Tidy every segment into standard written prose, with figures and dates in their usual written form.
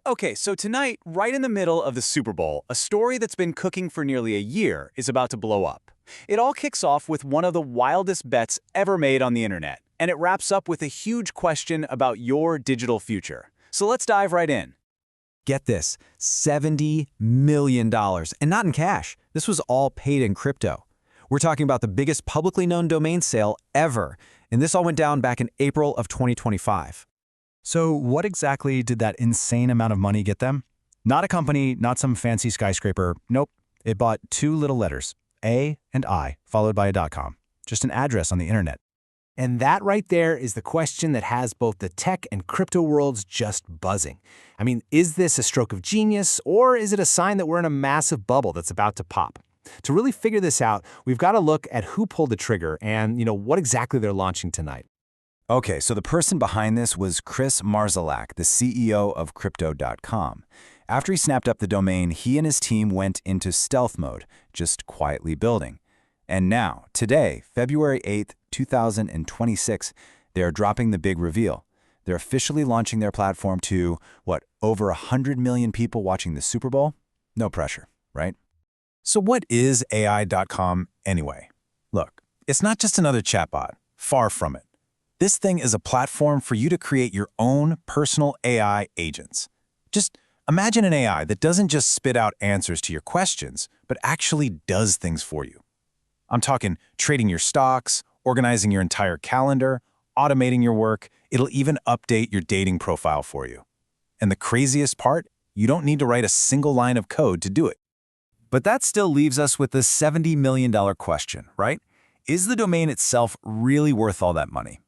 Okay, so tonight, right in the middle of the Super Bowl, a story that's been cooking for nearly a year is about to blow up. It all kicks off with one of the wildest bets ever made on the internet, and it wraps up with a huge question about your digital future. So let's dive right in. Get this, $70 million, and not in cash. This was all paid in crypto. We're talking about the biggest publicly known domain sale ever, and this all went down back in April of 2025. So what exactly did that insane amount of money get them? Not a company, not some fancy skyscraper. Nope. It bought two little letters, A and I, followed by a .com. Just an address on the internet. And that right there is the question that has both the tech and crypto worlds just buzzing. I mean, is this a stroke of genius, or is it a sign that we're in a massive bubble that's about to pop? To really figure this out, we've got to look at who pulled the trigger and, what exactly they're launching tonight. Okay, so the person behind this was Kris Marszalek, the CEO of Crypto.com. After he snapped up the domain, he and his team went into stealth mode, just quietly building. And now, today, February 8th, 2026, they are dropping the big reveal. They're officially launching their platform to, over 100 million people watching the Super Bowl? No pressure, right? So what is AI.com anyway? Look, it's not just another chatbot. Far from it. This thing is a platform for you to create your own personal AI agents. Just imagine an AI that doesn't just spit out answers to your questions, but actually does things for you. I'm talking trading your stocks, organizing your entire calendar, automating your work. It'll even update your dating profile for you. And the craziest part, you don't need to write a single line of code to do it. But that still leaves us with the $70 million question, right? Is the domain itself really worth all that money?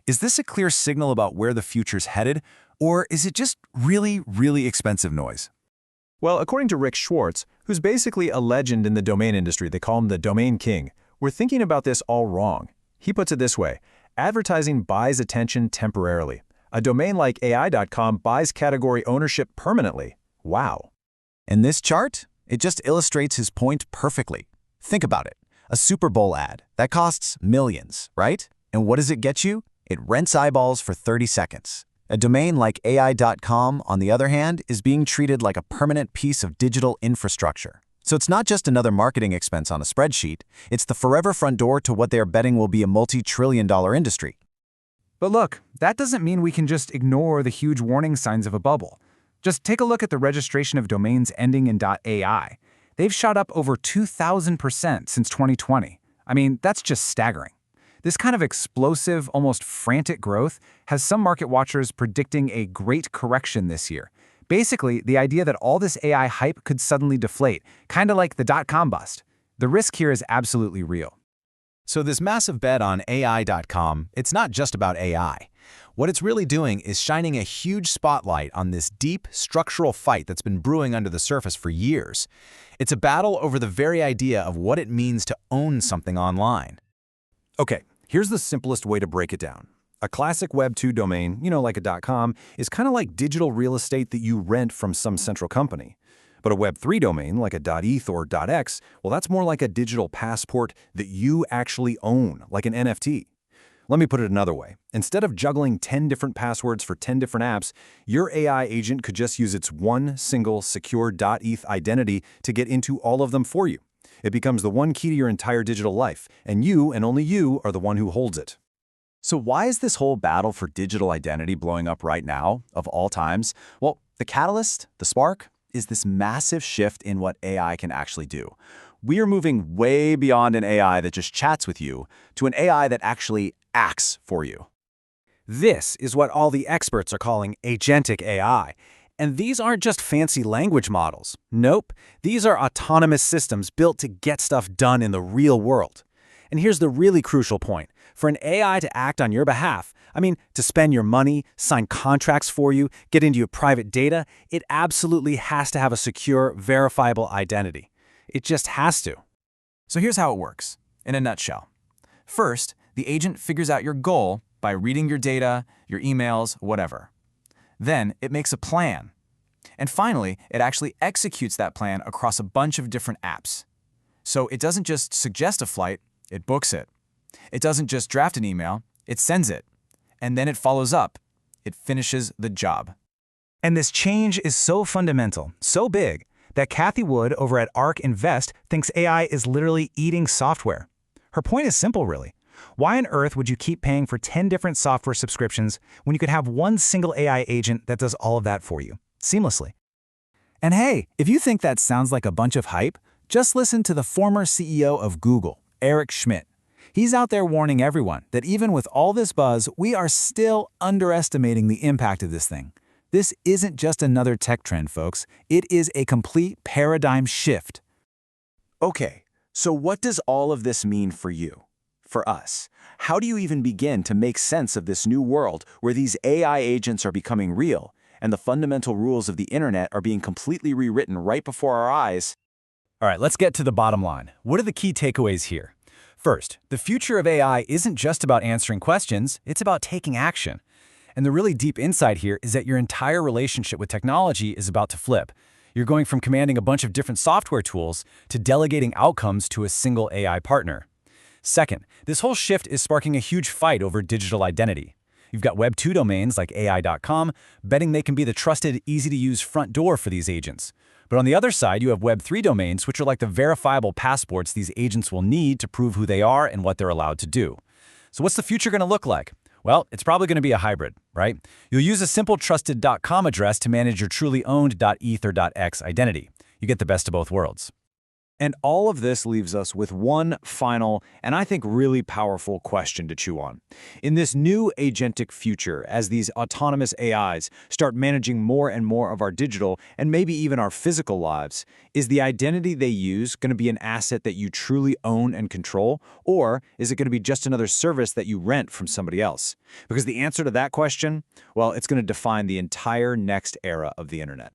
Is this a clear signal about where the future's headed, or is it just really, really expensive noise? Well, according to Rick Schwartz, who's basically a legend in the domain industry, they call him the domain king, we're thinking about this all wrong. He puts it this way: advertising buys attention temporarily. A domain like AI.com buys category ownership permanently. Wow. And this chart? It just illustrates his point perfectly. Think about it. A Super Bowl ad. That costs millions, right? And what does it get you? It rents eyeballs for 30 seconds. A domain like AI.com, on the other hand, is being treated like a permanent piece of digital infrastructure. So it's not just another marketing expense on a spreadsheet. It's the forever front door to what they're betting will be a multi-trillion-dollar industry. But look, that doesn't mean we can just ignore the huge warning signs of a bubble. Just take a look at the registration of domains ending in .ai. They've shot up over 2,000% since 2020. I mean, that's just staggering. This kind of explosive, almost frantic growth has some market watchers predicting a great correction this year. Basically, the idea that all this AI hype could suddenly deflate, kind of like the dot-com bust. The risk here is absolutely real. So this massive bet on AI.com, it's not just about AI. What it's really doing is shining a huge spotlight on this deep structural fight that's been brewing under the surface for years. It's a battle over the very idea of what it means to own something online. Okay, here's the simplest way to break it down. A classic Web 2 domain, like a .com, is kind of like digital real estate that you rent from some central company. But a Web 3 domain, like a .eth or .x, well, that's more like a digital passport that you actually own, like an NFT. Let me put it another way. Instead of juggling 10 different passwords for 10 different apps, your AI agent could just use its one single secure .eth identity to get into all of them for you. It becomes the one key to your entire digital life, and you, and only you, are the one who holds it. So why is this whole battle for digital identity blowing up right now, of all times? Well, the catalyst, the spark, is this massive shift in what AI can actually do. We are moving way beyond an AI that just chats with you to an AI that actually acts for you. This is what all the experts are calling Agentic AI. And these aren't just fancy language models. Nope, these are autonomous systems built to get stuff done in the real world. And here's the really crucial point. For an AI to act on your behalf, to spend your money, sign contracts for you, get into your private data, it absolutely has to have a secure, verifiable identity. It just has to. So here's how it works, in a nutshell. First, the agent figures out your goal by reading your data, your emails, whatever. Then it makes a plan. And finally, it actually executes that plan across a bunch of different apps. So it doesn't just suggest a flight, it books it. It doesn't just draft an email, it sends it. And then it follows up. It finishes the job. And this change is so fundamental, so big, that Kathy Wood over at ARK Invest thinks AI is literally eating software. Her point is simple, really. Why on earth would you keep paying for 10 different software subscriptions when you could have one single AI agent that does all of that for you, seamlessly? And hey, if you think that sounds like a bunch of hype, just listen to the former CEO of Google, Eric Schmidt. He's out there warning everyone that even with all this buzz, we are still underestimating the impact of this thing. This isn't just another tech trend, folks. It is a complete paradigm shift. Okay, so what does all of this mean for you? For us? How do you even begin to make sense of this new world where these AI agents are becoming real and the fundamental rules of the internet are being completely rewritten right before our eyes? All right, let's get to the bottom line. What are the key takeaways here? First, the future of AI isn't just about answering questions, it's about taking action. And the really deep insight here is that your entire relationship with technology is about to flip. You're going from commanding a bunch of different software tools to delegating outcomes to a single AI partner. Second, this whole shift is sparking a huge fight over digital identity. You've got Web 2 domains like AI.com betting they can be the trusted, easy-to-use front door for these agents. But on the other side, you have Web 3 domains, which are like the verifiable passports these agents will need to prove who they are and what they're allowed to do. So what's the future going to look like? Well, it's probably going to be a hybrid, right? You'll use a simple trusted.com address to manage your truly owned .eth or .x identity. You get the best of both worlds. And all of this leaves us with one final, and I think really powerful question to chew on. In this new agentic future, as these autonomous AIs start managing more and more of our digital and maybe even our physical lives, is the identity they use going to be an asset that you truly own and control, or is it going to be just another service that you rent from somebody else? Because the answer to that question, well, it's going to define the entire next era of the internet.